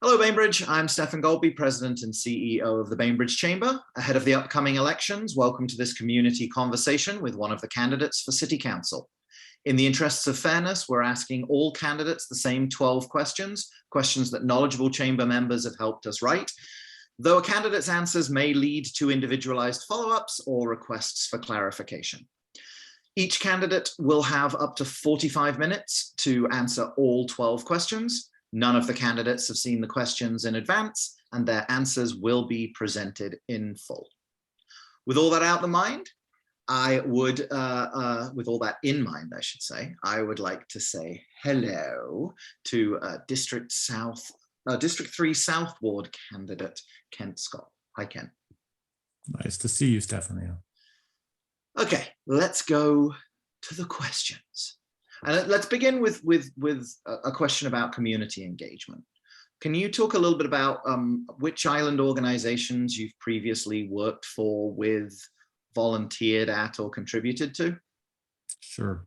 Hello, Bainbridge. I'm Stefan Goldby, President and CEO of the Bainbridge Chamber. Ahead of the upcoming elections, welcome to this community conversation with one of the candidates for City Council. In the interests of fairness, we're asking all candidates the same 12 questions that knowledgeable Chamber members have helped us write, though a candidate's answers may lead to individualized follow-ups or requests for clarification. Each candidate will have up to 45 minutes to answer all 12 questions. None of the candidates have seen the questions in advance, and their answers will be presented in full. With all that out of mind, I would, with all that in mind, I should say, I would like to say hello to District 3 South Ward candidate, Kent Scott. Hi, Ken. Nice to see you, Stefan. Okay, let's go to the questions. And let's begin with a question about community engagement. Can you talk a little bit about which island organizations you've previously worked for, with, volunteered at, or contributed to? Sure.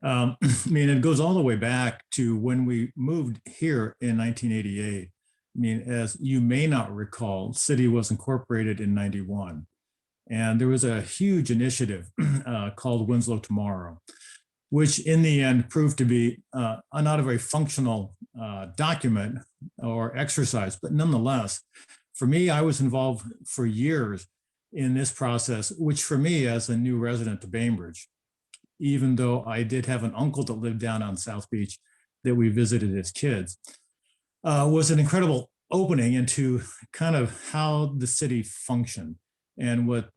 I mean, it goes all the way back to when we moved here in 1988. I mean, as you may not recall, City was incorporated in '91. And there was a huge initiative called Winslow Tomorrow, which in the end proved to be not a very functional document or exercise. But nonetheless, for me, I was involved for years in this process, which for me as a new resident of Bainbridge, even though I did have an uncle that lived down on South Beach that we visited as kids, was an incredible opening into kind of how the city functioned and what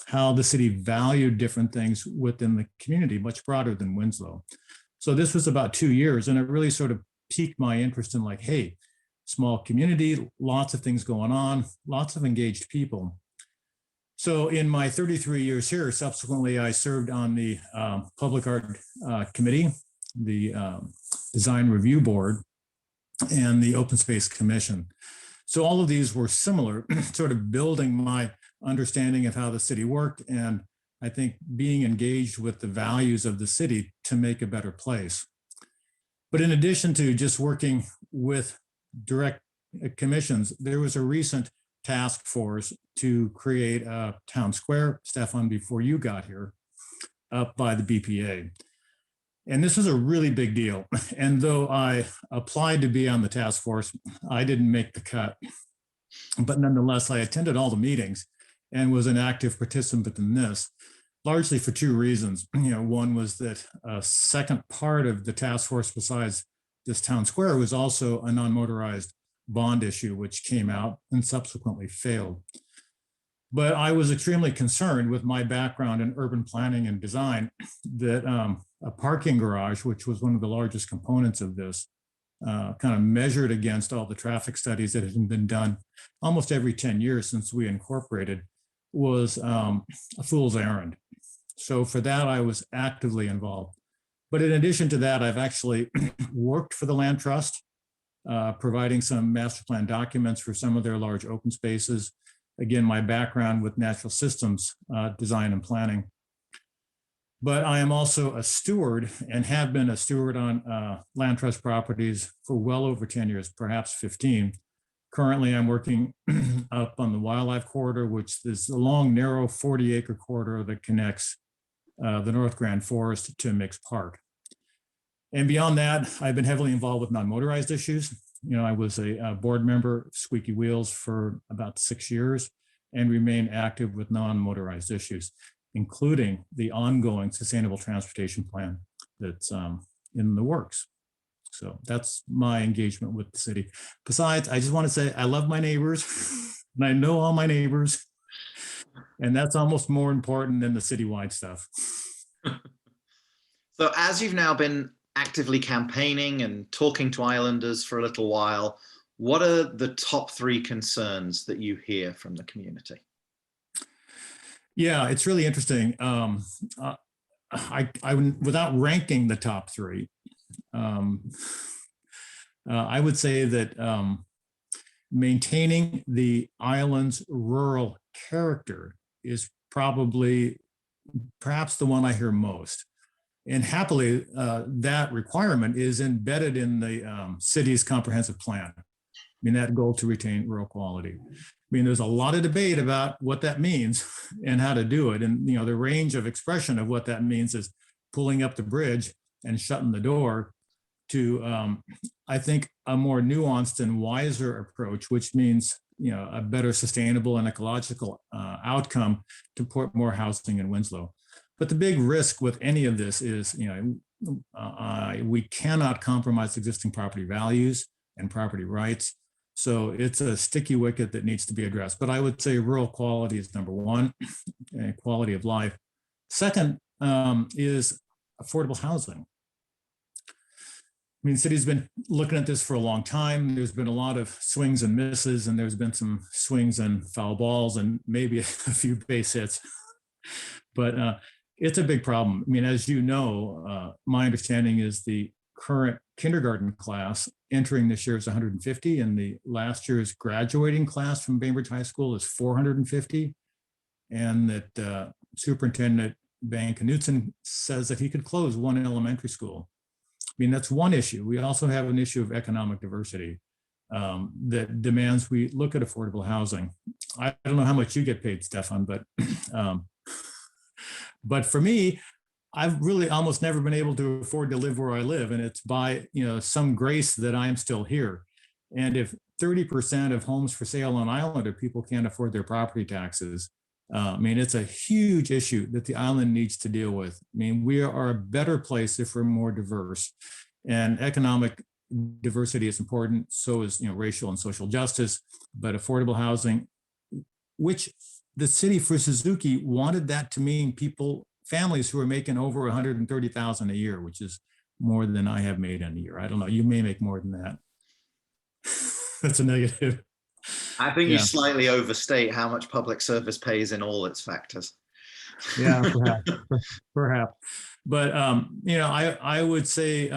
how the city valued different things within the community, much broader than Winslow. So this was about 2 years, and it really sort of piqued my interest in, like, hey, small community, lots of things going on, lots of engaged people. So in my 33 years here, subsequently, I served on the Public Art Committee, the Design Review Board, and the Open Space Commission. So all of these were similar, sort of building my understanding of how the city worked, and I think being engaged with the values of the city to make a better place. But in addition to just working with direct commissions, there was a recent task force to create a town square, Stefan, before you got here, up by the BPA. And this was a really big deal. And though I applied to be on the task force, I didn't make the cut. But nonetheless, I attended all the meetings and was an active participant in this, largely for two reasons. One was that a second part of the task force besides this town square was also a non-motorized bond issue, which came out and subsequently failed. But I was extremely concerned with my background in urban planning and design that a parking garage, which was one of the largest components of this, kind of measured against all the traffic studies that had been done almost every 10 years since we incorporated, was a fool's errand. So for that, I was actively involved. But in addition to that, I've actually worked for the Land Trust, providing some master plan documents for some of their large open spaces. Again, my background with natural systems design and planning. But I am also a steward and have been a steward on Land Trust properties for well over 10 years, perhaps 15. Currently, I'm working up on the wildlife corridor, which is a long, narrow 40-acre corridor that connects the North Grand Forest to Mix Park. And beyond that, I've been heavily involved with non-motorized issues. I was a board member of Squeaky Wheels for about 6 years and remain active with non-motorized issues, including the ongoing sustainable transportation plan that's in the works. So that's my engagement with the city. Besides, I just want to say I love my neighbors and I know all my neighbors, and that's almost more important than the citywide stuff. So as you've now been actively campaigning and talking to islanders for a little while, what are the top 3 concerns that you hear from the community? Yeah, it's really interesting. I without ranking the top 3, I would say that maintaining the island's rural character is perhaps the one I hear most. And happily, that requirement is embedded in the city's comprehensive plan. mean, that goal to retain rural quality. I mean, there's a lot of debate about what that means and how to do it. And, the range of expression of what that means is pulling up the bridge and shutting the door to, I think, a more nuanced and wiser approach, which means, a better sustainable and ecological outcome to put more housing in Winslow. But the big risk with any of this is, we cannot compromise existing property values and property rights. So it's a sticky wicket that needs to be addressed. But I would say rural quality is number one, and quality of life. Second is affordable housing. I mean, the city's been looking at this for a long time. There's been a lot of swings and misses, and there's been some swings and foul balls and maybe a few base hits. But it's a big problem. I mean, as you know, my understanding is the current kindergarten class entering this year is 150, and the last year's graduating class from Bainbridge High School is 450. And that Superintendent Van Knutson says that he could close one elementary school. I mean, that's one issue. We also have an issue of economic diversity that demands we look at affordable housing. I don't know how much you get paid, Stefan, but for me, I've really almost never been able to afford to live where I live, and it's by some grace that I am still here. And if 30% of homes for sale on island or people can't afford their property taxes, I mean, it's a huge issue that the island needs to deal with. I mean, we are a better place if we're more diverse, and economic diversity is important. So is racial and social justice, but affordable housing, which the city for Suzuki wanted that to mean families who are making over 130,000 a year, which is more than I have made in a year. I don't know. You may make more than that. That's a negative. I think you slightly overstate how much public service pays in all its factors. Yeah, perhaps. But, I would say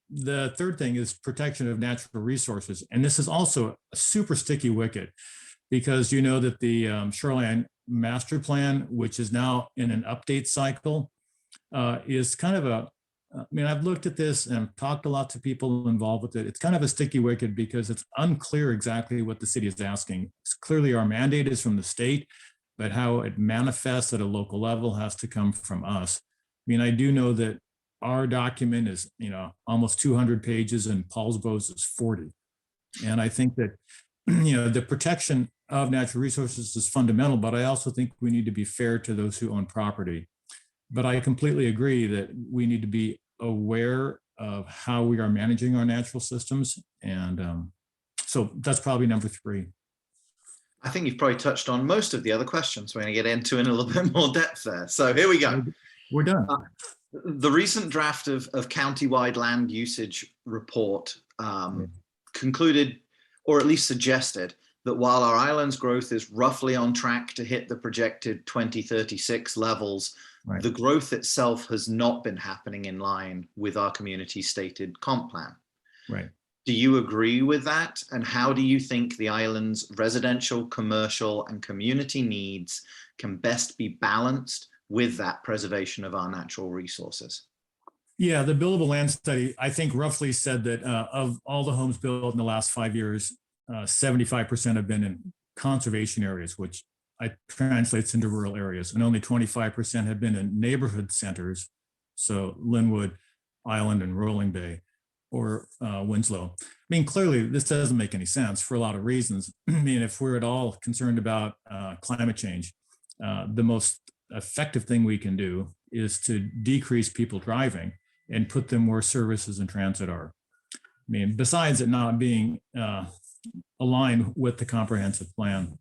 the third thing is protection of natural resources. And this is also a super sticky wicket because that the Shoreline Master Plan, which is now in an update cycle, is kind of I've looked at this and talked to lots of people involved with it. It's kind of a sticky wicket because it's unclear exactly what the city is asking. It's clearly our mandate is from the state, but how it manifests at a local level has to come from us. I mean, I do know that our document is, almost 200 pages and Paul's Bowes is 40. And I think that, the protection of natural resources is fundamental, but I also think we need to be fair to those who own property. But I completely agree that we need to be aware of how we are managing our natural systems. And so that's probably number three. I think you've probably touched on most of the other questions we're going to get into in a little bit more depth there. So here we go. We're done. The recent draft of county-wide land usage report concluded, or at least suggested, that while our island's growth is roughly on track to hit the projected 2036 levels, right, the growth itself has not been happening in line with our community's stated comp plan. Right. Do you agree with that? And how do you think the island's residential, commercial, and community needs can best be balanced with that preservation of our natural resources? Yeah, the buildable land study, I think, roughly said that of all the homes built in the last 5 years, 75% have been in conservation areas, which translates into rural areas, and only 25% have been in neighborhood centers, so Linwood, Island, and Rolling Bay, or Winslow. I mean, clearly, this doesn't make any sense for a lot of reasons. I mean, if we're at all concerned about climate change, the most effective thing we can do is to decrease people driving and put them where services and transit are. I mean, besides it not being aligned with the comprehensive plan.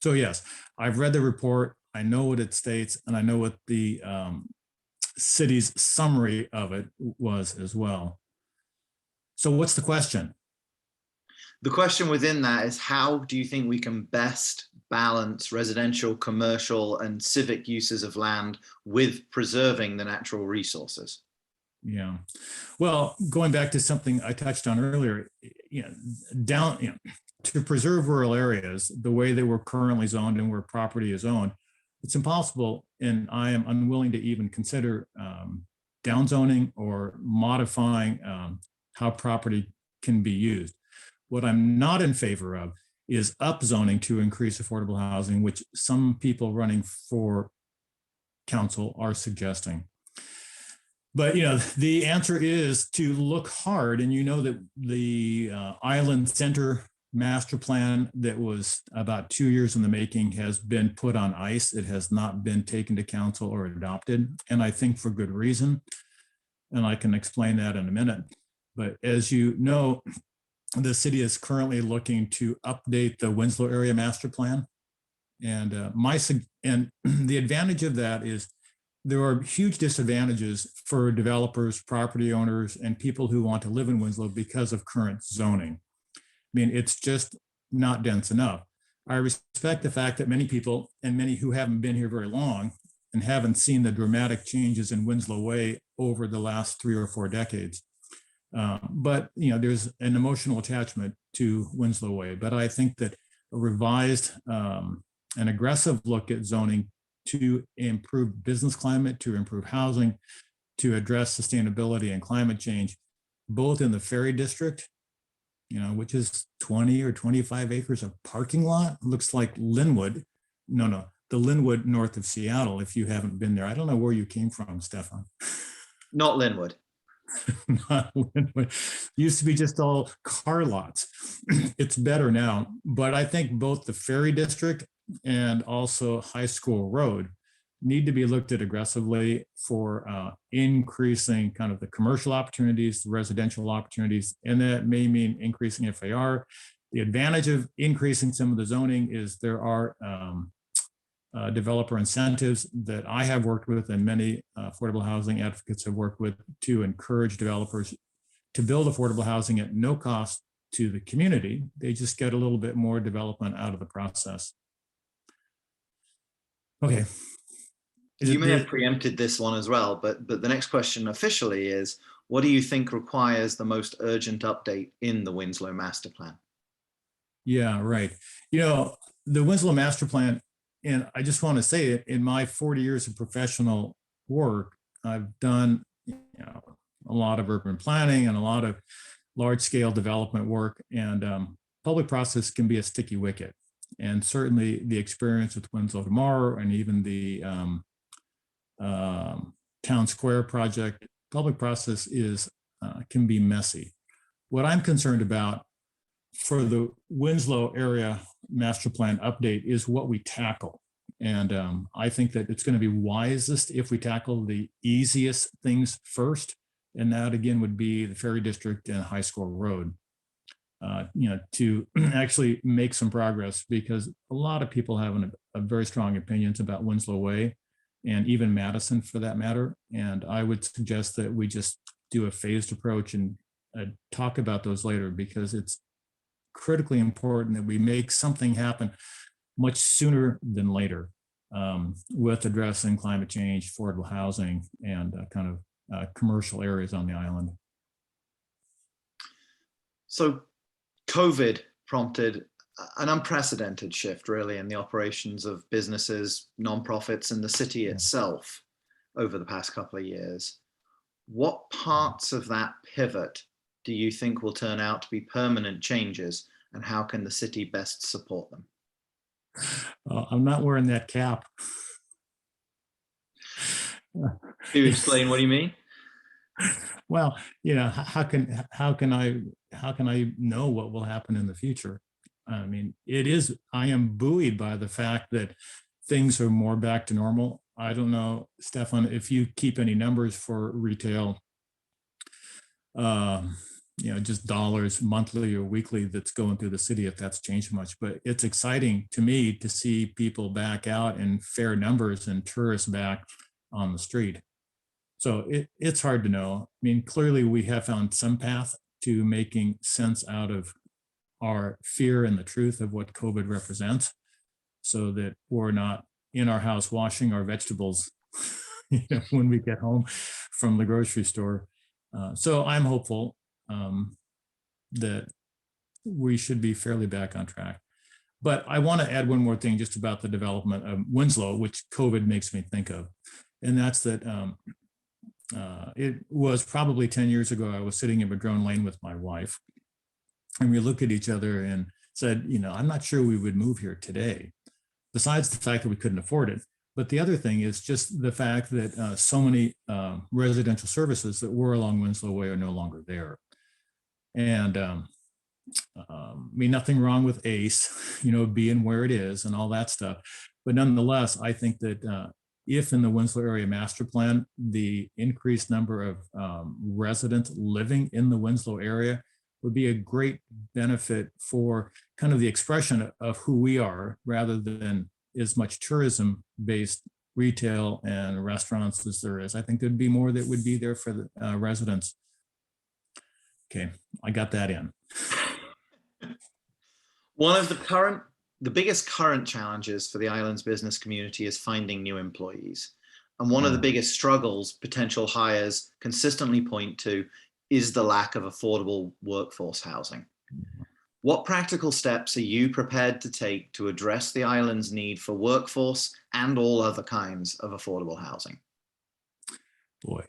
So yes, I've read the report. I know what it states, and I know what the city's summary of it was as well. So what's the question? The question within that is, how do you think we can best balance residential, commercial, and civic uses of land with preserving the natural resources? Yeah, well, going back to something I touched on earlier, to preserve rural areas the way they were currently zoned and where property is owned, it's impossible, and I am unwilling to even consider downzoning or modifying how property can be used. What I'm not in favor of is upzoning to increase affordable housing, which some people running for council are suggesting. But the answer is to look hard, and that the Island Center master plan that was about 2 years in the making has been put on ice. It has not been taken to council or adopted, and I think for good reason. And I can explain that in a minute. But as you know, the city is currently looking to update the Winslow area master plan. And the advantage of that is there are huge disadvantages for developers, property owners, and people who want to live in Winslow because of current zoning. I mean, it's just not dense enough. I respect the fact that many people, and many who haven't been here very long and haven't seen the dramatic changes in Winslow Way over the last 3 or 4 decades. But there's an emotional attachment to Winslow Way. But I think that a revised, an aggressive look at zoning to improve business climate, to improve housing, to address sustainability and climate change, both in the Ferry District, which is 20 or 25 acres of parking lot. Looks like Linwood. No, the Linwood north of Seattle, if you haven't been there. I don't know where you came from, Stefan. Not Linwood. Not Linwood. Used to be just all car lots. It's better now. But I think both the Ferry District and also High School Road need to be looked at aggressively for increasing kind of the commercial opportunities, the residential opportunities, and that may mean increasing FAR. The advantage of increasing some of the zoning is there are developer incentives that I have worked with and many affordable housing advocates have worked with to encourage developers to build affordable housing at no cost to the community. They just get a little bit more development out of the process. Okay. You may have preempted this one as well, but the next question officially is, what do you think requires the most urgent update in the Winslow master plan? Yeah, right. The Winslow master plan, and I just want to say it, in my 40 years of professional work, I've done a lot of urban planning and a lot of large scale development work, and public process can be a sticky wicket. And certainly the experience with Winslow Tomorrow and even the Town Square project, public process can be messy. What I'm concerned about for the Winslow area master plan update is what we tackle. And I think that it's going to be wisest if we tackle the easiest things first. And that again would be the Ferry District and High School Road. To actually make some progress, because a lot of people have a very strong opinions about Winslow Way and even Madison for that matter. And I would suggest that we just do a phased approach and talk about those later, because it's critically important that we make something happen much sooner than later with addressing climate change, affordable housing, and kind of commercial areas on the island. So COVID prompted an unprecedented shift really in the operations of businesses, nonprofits, and the city itself over the past couple of years. What parts of that pivot do you think will turn out to be permanent changes, and how can the city best support them? I'm not wearing that cap. Can you explain what you mean? Well, how can I know what will happen in the future? I mean, I am buoyed by the fact that things are more back to normal. I don't know, Stefan, if you keep any numbers for retail, just dollars monthly or weekly that's going through the city, if that's changed much. But it's exciting to me to see people back out in fair numbers and tourists back on the street. So it's hard to know. I mean, clearly we have found some path to making sense out of our fear and the truth of what COVID represents, so that we're not in our house washing our vegetables when we get home from the grocery store. So I'm hopeful that we should be fairly back on track. But I want to add one more thing just about the development of Winslow, which COVID makes me think of. And that's that it was probably 10 years ago, I was sitting in Madrone Lane with my wife, And we looked at each other and said, I'm not sure we would move here today, besides the fact that we couldn't afford it. But the other thing is just the fact that so many residential services that were along Winslow Way are no longer there. And nothing wrong with ACE, being where it is and all that stuff. But nonetheless, I think that if in the Winslow area master plan, the increased number of residents living in the Winslow area would be a great benefit for kind of the expression of who we are, rather than as much tourism-based retail and restaurants as there is. I think there'd be more that would be there for the residents. Okay, I got that in. One of the biggest current challenges for the island's business community is finding new employees. And one of the biggest struggles potential hires consistently point to is the lack of affordable workforce housing. What practical steps are you prepared to take to address the island's need for workforce and all other kinds of affordable housing? Boy,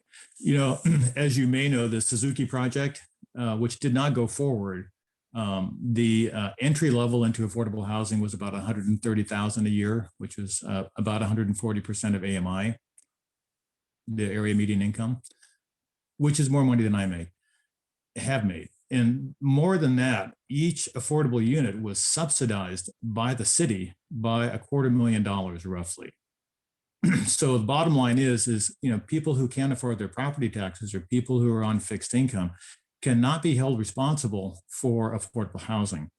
as you may know, the Suzuki project, which did not go forward, the entry level into affordable housing was about $130,000 a year, which was about 140% of AMI, the area median income, which is more money than I have made. And more than that, each affordable unit was subsidized by the city by $250,000 roughly. So the bottom line is people who can't afford their property taxes or people who are on fixed income cannot be held responsible for affordable housing.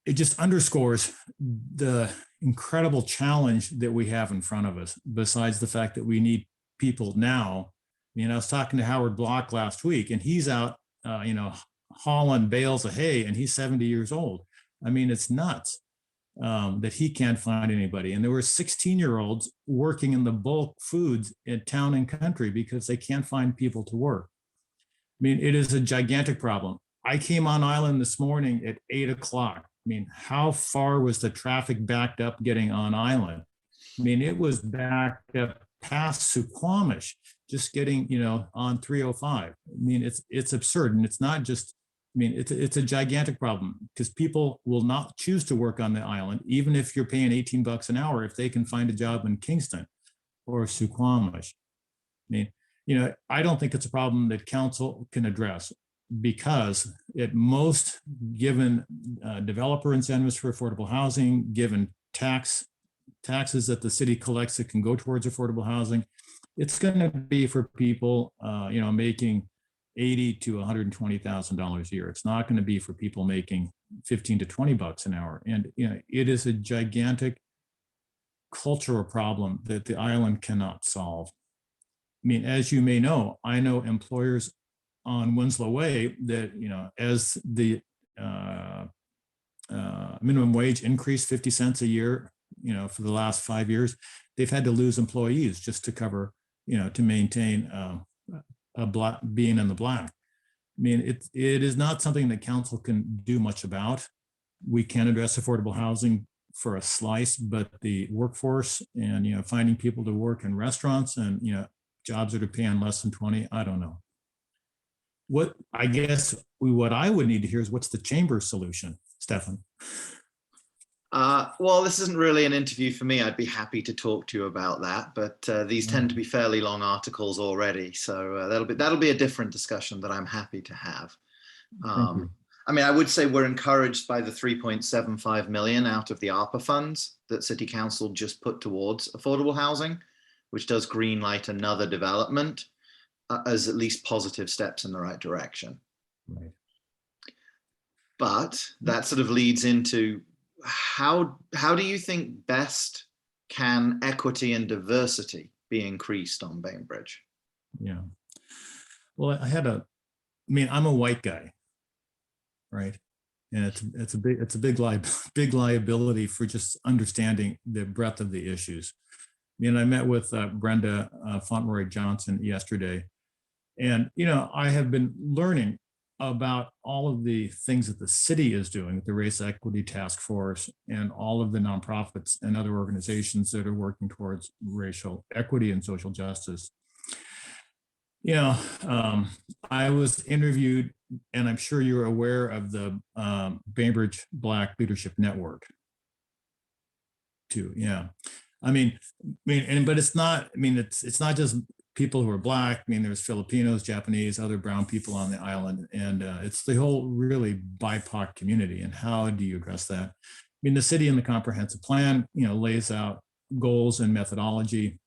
It just underscores the incredible challenge that we have in front of us, besides the fact that we need people now. I was talking to Howard Block last week, and he's out, hauling bales of hay, and he's 70 years old. It's nuts that he can't find anybody. And there were 16-year-olds working in the bulk foods in town and country because they can't find people to work. It is a gigantic problem. I came on island this morning at 8 o'clock. How far was the traffic backed up getting on island? It was backed up past Suquamish, just getting, on 305. It's absurd. And it's not just, it's a gigantic problem, because people will not choose to work on the island, even if you're paying $18 an hour, if they can find a job in Kingston or Suquamish. I don't think it's a problem that council can address, because at most, given developer incentives for affordable housing, given taxes that the city collects that can go towards affordable housing, it's going to be for people, making $80,000 to $120,000 a year. It's not going to be for people making $15 to $20 an hour. And it is a gigantic cultural problem that the island cannot solve. As you may know, I know employers on Winslow Way that, as the minimum wage increased 50 cents a year, for the last 5 years, they've had to lose employees just to cover, to maintain being in the black. It is not something that council can do much about. We can address affordable housing for a slice, but the workforce and, finding people to work in restaurants and, jobs that are paying less than 20, I don't know. What I would need to hear is, what's the chamber solution, Stefan? Well, this isn't really an interview for me. I'd be happy to talk to you about that, but these tend to be fairly long articles already, so that'll be a different discussion that I'm happy to have. I would say we're encouraged by the 3.75 million out of the ARPA funds that City Council just put towards affordable housing, which does green light another development as at least positive steps in the right direction. Right. But that sort of leads into how do you think best can equity and diversity be increased on Bainbridge? Yeah. Well, I'm a white guy, right? And it's a big liability for just understanding the breadth of the issues. I met with Brenda Fauntleroy Johnson yesterday, and I have been learning about all of the things that the city is doing, the Race Equity Task Force, and all of the nonprofits and other organizations that are working towards racial equity and social justice. You know, I was interviewed, and I'm sure you're aware of the Bainbridge Black Leadership Network too. Yeah. But it's not, it's not just people who are Black. I mean, there's Filipinos, Japanese, other brown people on the island. And it's the whole really BIPOC community. And how do you address that? I mean, the city in the comprehensive plan, lays out goals and methodology.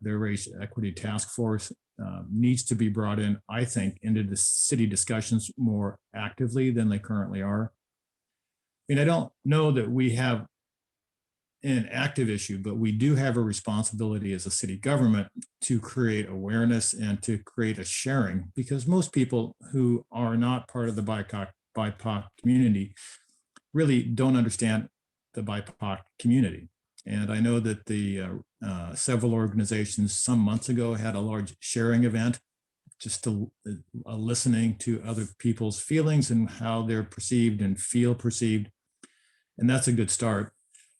Their race equity task force needs to be brought in, I think, into the city discussions more actively than they currently are. I mean, I don't know that we have an active issue, but we do have a responsibility as a city government to create awareness and to create a sharing, because most people who are not part of the BIPOC community really don't understand the BIPOC community. And I know that the several organizations some months ago had a large sharing event, just to listening to other people's feelings and how they're perceived and feel perceived. And that's a good start.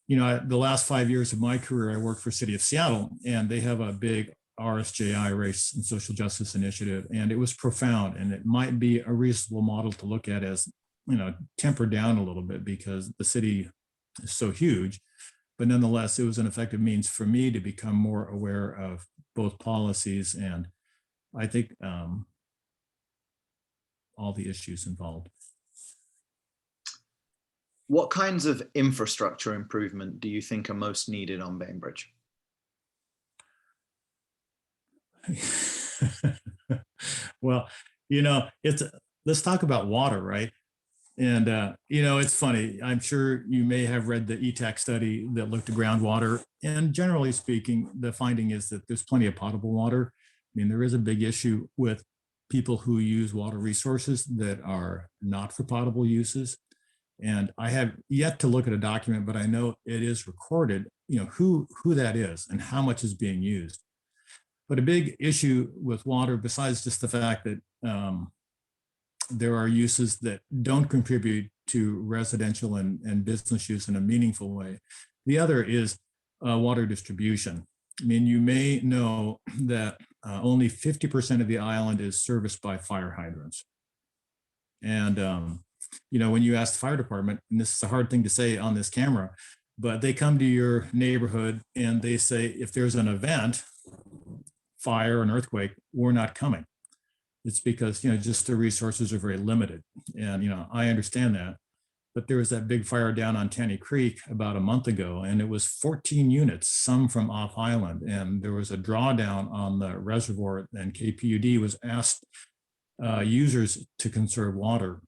The last 5 years of my career, I worked for City of Seattle, and they have a big RSJI, Race and Social Justice Initiative, and it was profound. And it might be a reasonable model to look at as, tempered down a little bit because the city is so huge. But nonetheless, it was an effective means for me to become more aware of both policies and, I think, all the issues involved. What kinds of infrastructure improvement do you think are most needed on Bainbridge? Well, let's talk about water, right? And, it's funny. I'm sure you may have read the ETAC study that looked at groundwater. And generally speaking, the finding is that there's plenty of potable water. I mean, there is a big issue with people who use water resources that are not for potable uses. And I have yet to look at a document, but I know it is recorded, who that is and how much is being used. But a big issue with water, besides just the fact that there are uses that don't contribute to residential and business use in a meaningful way, the other is water distribution. I mean, you may know that only 50% of the island is serviced by fire hydrants. And when you ask the fire department, and this is a hard thing to say on this camera, but they come to your neighborhood and they say, if there's an event, fire, an earthquake, we're not coming. It's because, just the resources are very limited. And, I understand that. But there was that big fire down on Tanny Creek about a month ago, and it was 14 units, some from off island. And there was a drawdown on the reservoir, and KPUD was asked users to conserve water.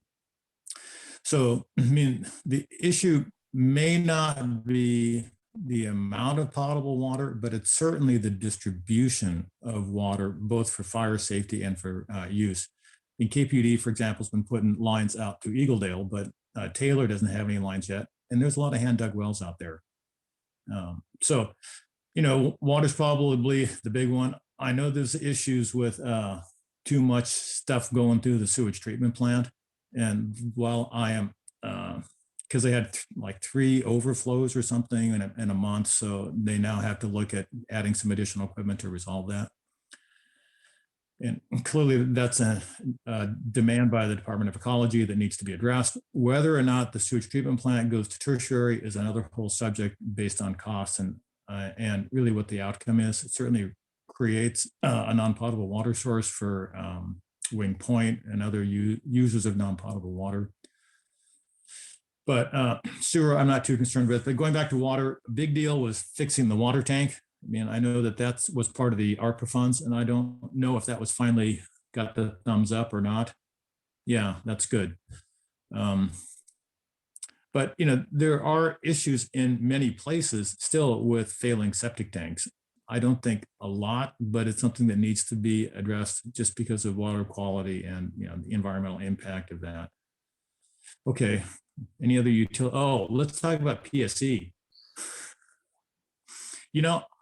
So, the issue may not be the amount of potable water, but it's certainly the distribution of water, both for fire safety and for use. In KPUD, for example, has been putting lines out to Eagledale, but Taylor doesn't have any lines yet. And there's a lot of hand dug wells out there. So, water's probably the big one. I know there's issues with too much stuff going through the sewage treatment plant. And while I am, because they had like 3 overflows or something in a month, so they now have to look at adding some additional equipment to resolve that. And clearly that's a demand by the Department of Ecology that needs to be addressed. Whether or not the sewage treatment plant goes to tertiary is another whole subject based on costs and really what the outcome is. It certainly creates a non-potable water source for Wing Point and other users of non-potable water. But sewer, I'm not too concerned with. But going back to water, a big deal was fixing the water tank. I mean, I know that was part of the ARPA funds, and I don't know if that was finally got the thumbs up or not. Yeah, that's good. But, there are issues in many places still with failing septic tanks. I don't think a lot, but it's something that needs to be addressed just because of water quality and, the environmental impact of that. Okay, any other utility? Oh, let's talk about PSE.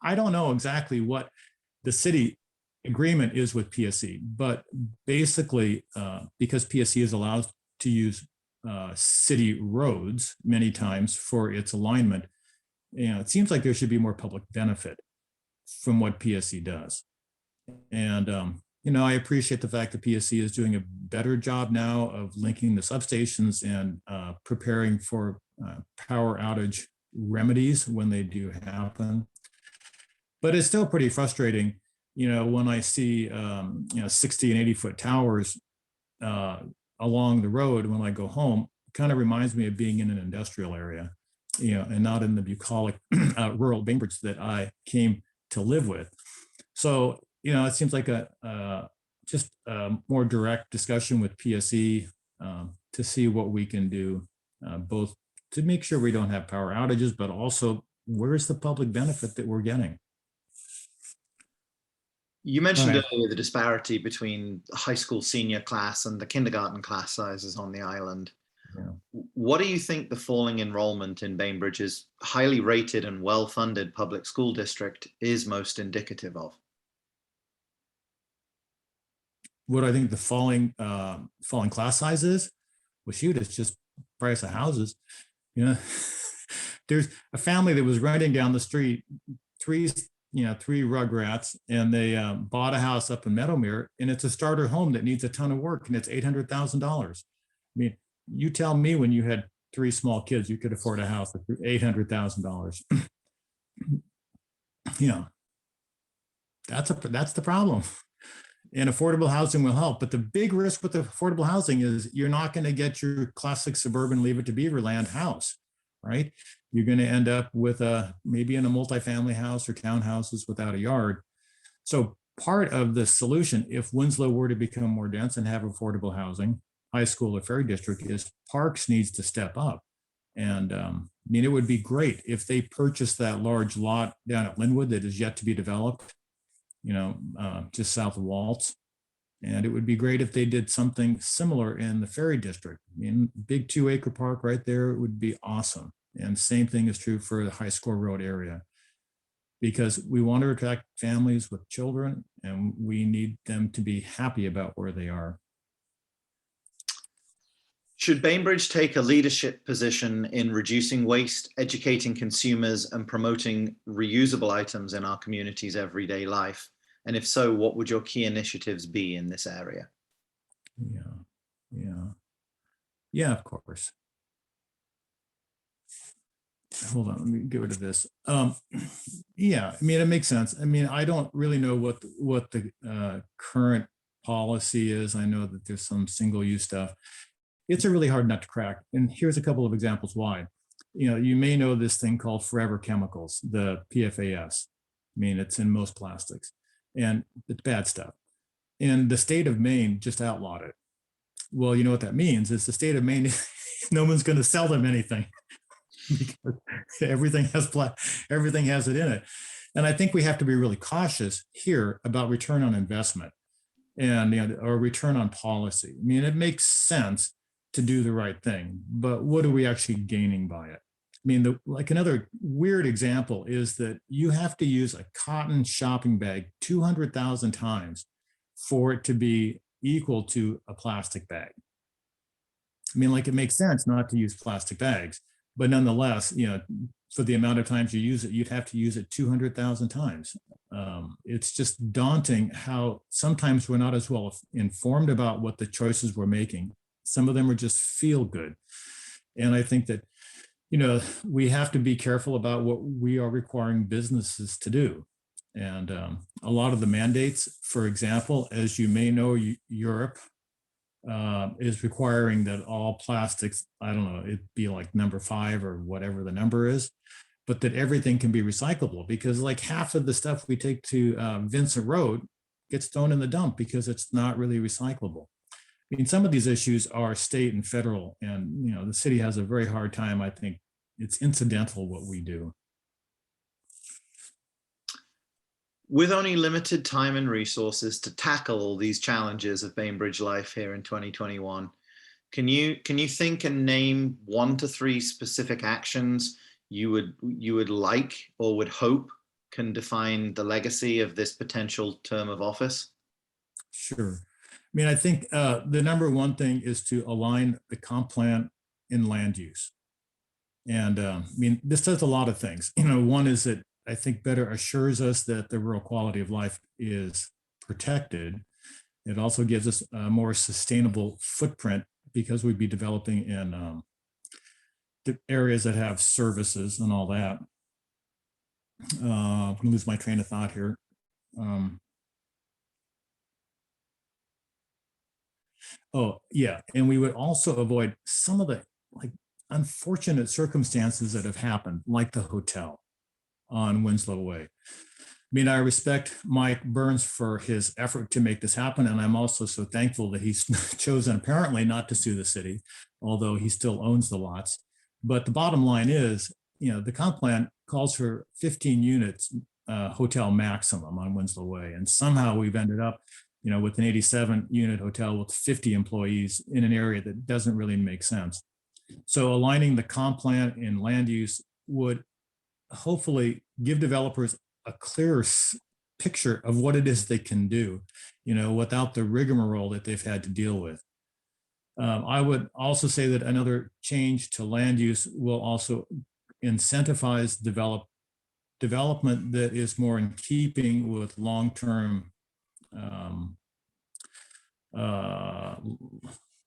I don't know exactly what the city agreement is with PSE, but basically, because PSE is allowed to use city roads many times for its alignment, it seems like there should be more public benefit from what PSE does. And I appreciate the fact that PSC is doing a better job now of linking the substations and preparing for power outage remedies when they do happen. But it's still pretty frustrating, when I see, 60 and 80-foot towers along the road when I go home. It kind of reminds me of being in an industrial area, and not in the bucolic rural Bainbridge that I came to live with. So, it seems like just a more direct discussion with PSE to see what we can do, both to make sure we don't have power outages, but also where's the public benefit that we're getting? You mentioned earlier the disparity between the high school senior class and the kindergarten class sizes on the island. Yeah. What do you think the falling enrollment in Bainbridge's highly rated and well-funded public school district is most indicative of? What I think the falling class size is? Well, shoot, it's just price of houses. There's a family that was renting down the street, three rugrats, and they bought a house up in Meadowmere, and it's a starter home that needs a ton of work, and it's $800,000. I mean, you tell me when you had 3 small kids, you could afford a house for $800,000. That's the problem. And affordable housing will help, but the big risk with affordable housing is you're not going to get your classic suburban Leave It to Beaverland house, right? You're going to end up with maybe in a multifamily house or townhouses without a yard. So part of the solution, if Winslow were to become more dense and have affordable housing, high school or ferry district, is Parks needs to step up. And it would be great if they purchased that large lot down at Linwood that is yet to be developed, just south of Waltz. And it would be great if they did something similar in the ferry district. Big 2-acre park right there would be awesome. And same thing is true for the High School Road area, because we want to attract families with children and we need them to be happy about where they are. Should Bainbridge take a leadership position in reducing waste, educating consumers, and promoting reusable items in our community's everyday life? And if so, what would your key initiatives be in this area? Yeah, of course. Hold on, let me get rid of this. It makes sense. I don't really know what the current policy is. I know that there's some single-use stuff. It's a really hard nut to crack. And here's a couple of examples why. You may know this thing called forever chemicals, the PFAS. It's in most plastics, and it's bad stuff. And the state of Maine just outlawed it. Well, you know what that means is the state of Maine, no one's going to sell them anything because everything has it in it. And I think we have to be really cautious here about return on investment and or return on policy. It makes sense to do the right thing, but what are we actually gaining by it? Like another weird example is that you have to use a cotton shopping bag 200,000 times for it to be equal to a plastic bag. It makes sense not to use plastic bags, but nonetheless, for the amount of times you use it, you'd have to use it 200,000 times. It's just daunting how sometimes we're not as well informed about what the choices we're making. Some of them are just feel good. And I think that, we have to be careful about what we are requiring businesses to do. And a lot of the mandates, for example, as you may know, Europe is requiring that all plastics, I don't know, it'd be like number 5 or whatever the number is, but that everything can be recyclable, because like half of the stuff we take to Vincent Road gets thrown in the dump because it's not really recyclable. Some of these issues are state and federal, and the city has a very hard time. I think it's incidental what we do. With only limited time and resources to tackle all these challenges of Bainbridge life here in 2021, can you think and name 1 to 3 specific actions you would like or would hope can define the legacy of this potential term of office? Sure. I think the number one thing is to align the comp plan in land use. And this does a lot of things. One is that I think better assures us that the rural quality of life is protected. It also gives us a more sustainable footprint because we'd be developing in the areas that have services and all that. I'm gonna lose my train of thought here. Oh yeah, and we would also avoid some of the unfortunate circumstances that have happened, like the hotel on Winslow Way. I mean, I respect Mike Burns for his effort to make this happen, and I'm also so thankful that he's chosen apparently not to sue the city, although he still owns the lots. But the bottom line is, the comp plan calls for 15 units hotel maximum on Winslow Way, and somehow we've ended up, with an 87 unit hotel with 50 employees in an area that doesn't really make sense. So aligning the comp plan and land use would hopefully give developers a clearer picture of what it is they can do, without the rigmarole that they've had to deal with. I would also say that another change to land use will also incentivize development that is more in keeping with long-term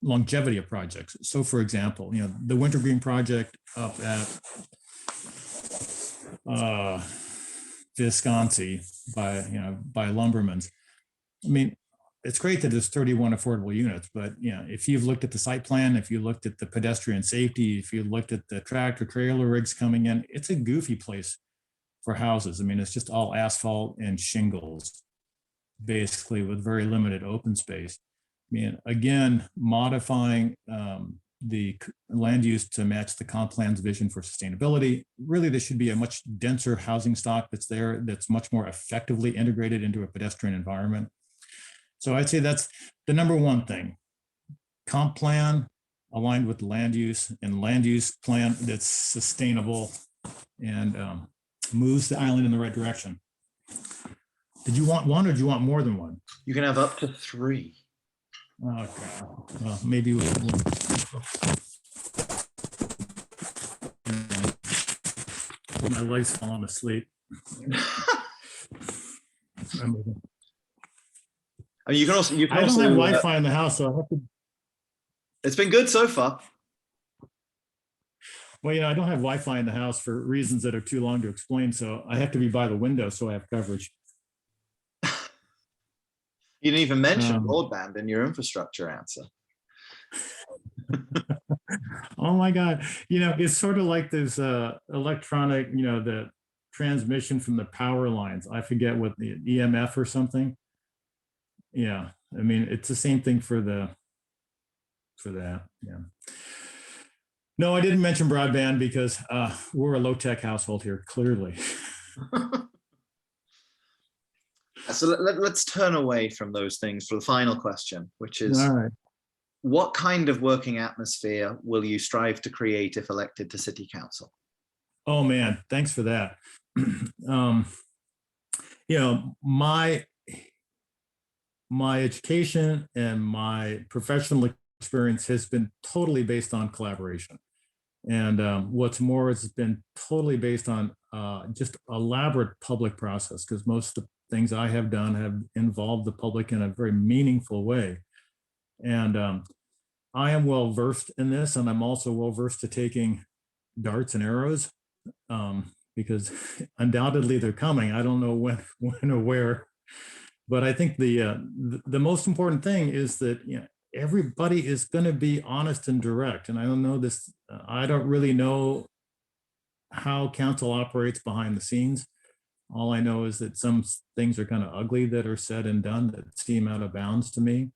longevity of projects. So for example, the Wintergreen project up at Visconti by Lumberman's. I mean, it's great that there's 31 affordable units, but if you've looked at the site plan, if you looked at the pedestrian safety, if you looked at the tractor trailer rigs coming in, it's a goofy place for houses. I mean, it's just all asphalt and shingles, basically, with very limited open space. I mean, again, modifying the land use to match the comp plan's vision for sustainability. Really, there should be a much denser housing stock that's much more effectively integrated into a pedestrian environment. So I'd say that's the number one thing. Comp plan aligned with land use, and land use plan that's sustainable and moves the island in the right direction. Did you want one, or do you want more than one? You can have up to 3. Okay. Well, maybe we'll my leg's falling asleep. I mean, you can also. I don't have Wi-Fi in the house, so I have to. It's been good so far. Well, I don't have Wi-Fi in the house for reasons that are too long to explain, so I have to be by the window so I have coverage. You didn't even mention broadband in your infrastructure answer. Oh my God. It's sort of like this electronic, the transmission from the power lines. I forget what the EMF or something. Yeah. I mean, it's the same thing for that. Yeah. No, I didn't mention broadband because we're a low-tech household here, clearly. So let's turn away from those things for the final question, which is, all right, what kind of working atmosphere will you strive to create if elected to City Council? Oh man, thanks for that. My education and my professional experience has been totally based on collaboration. And what's more, it's been totally based on just elaborate public process, because most of the things I have done have involved the public in a very meaningful way. And I am well versed in this, and I'm also well versed to taking darts and arrows, because undoubtedly they're coming. I don't know when or where, but I think the most important thing is that everybody is going to be honest and direct. And I don't know this. I don't really know how council operates behind the scenes. All I know is that some things are kind of ugly that are said and done that seem out of bounds to me.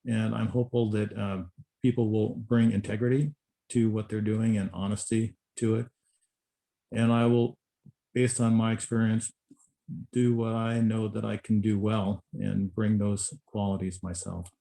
And I'm hopeful that people will bring integrity to what they're doing and honesty to it. And I will, based on my experience, do what I know that I can do well and bring those qualities myself.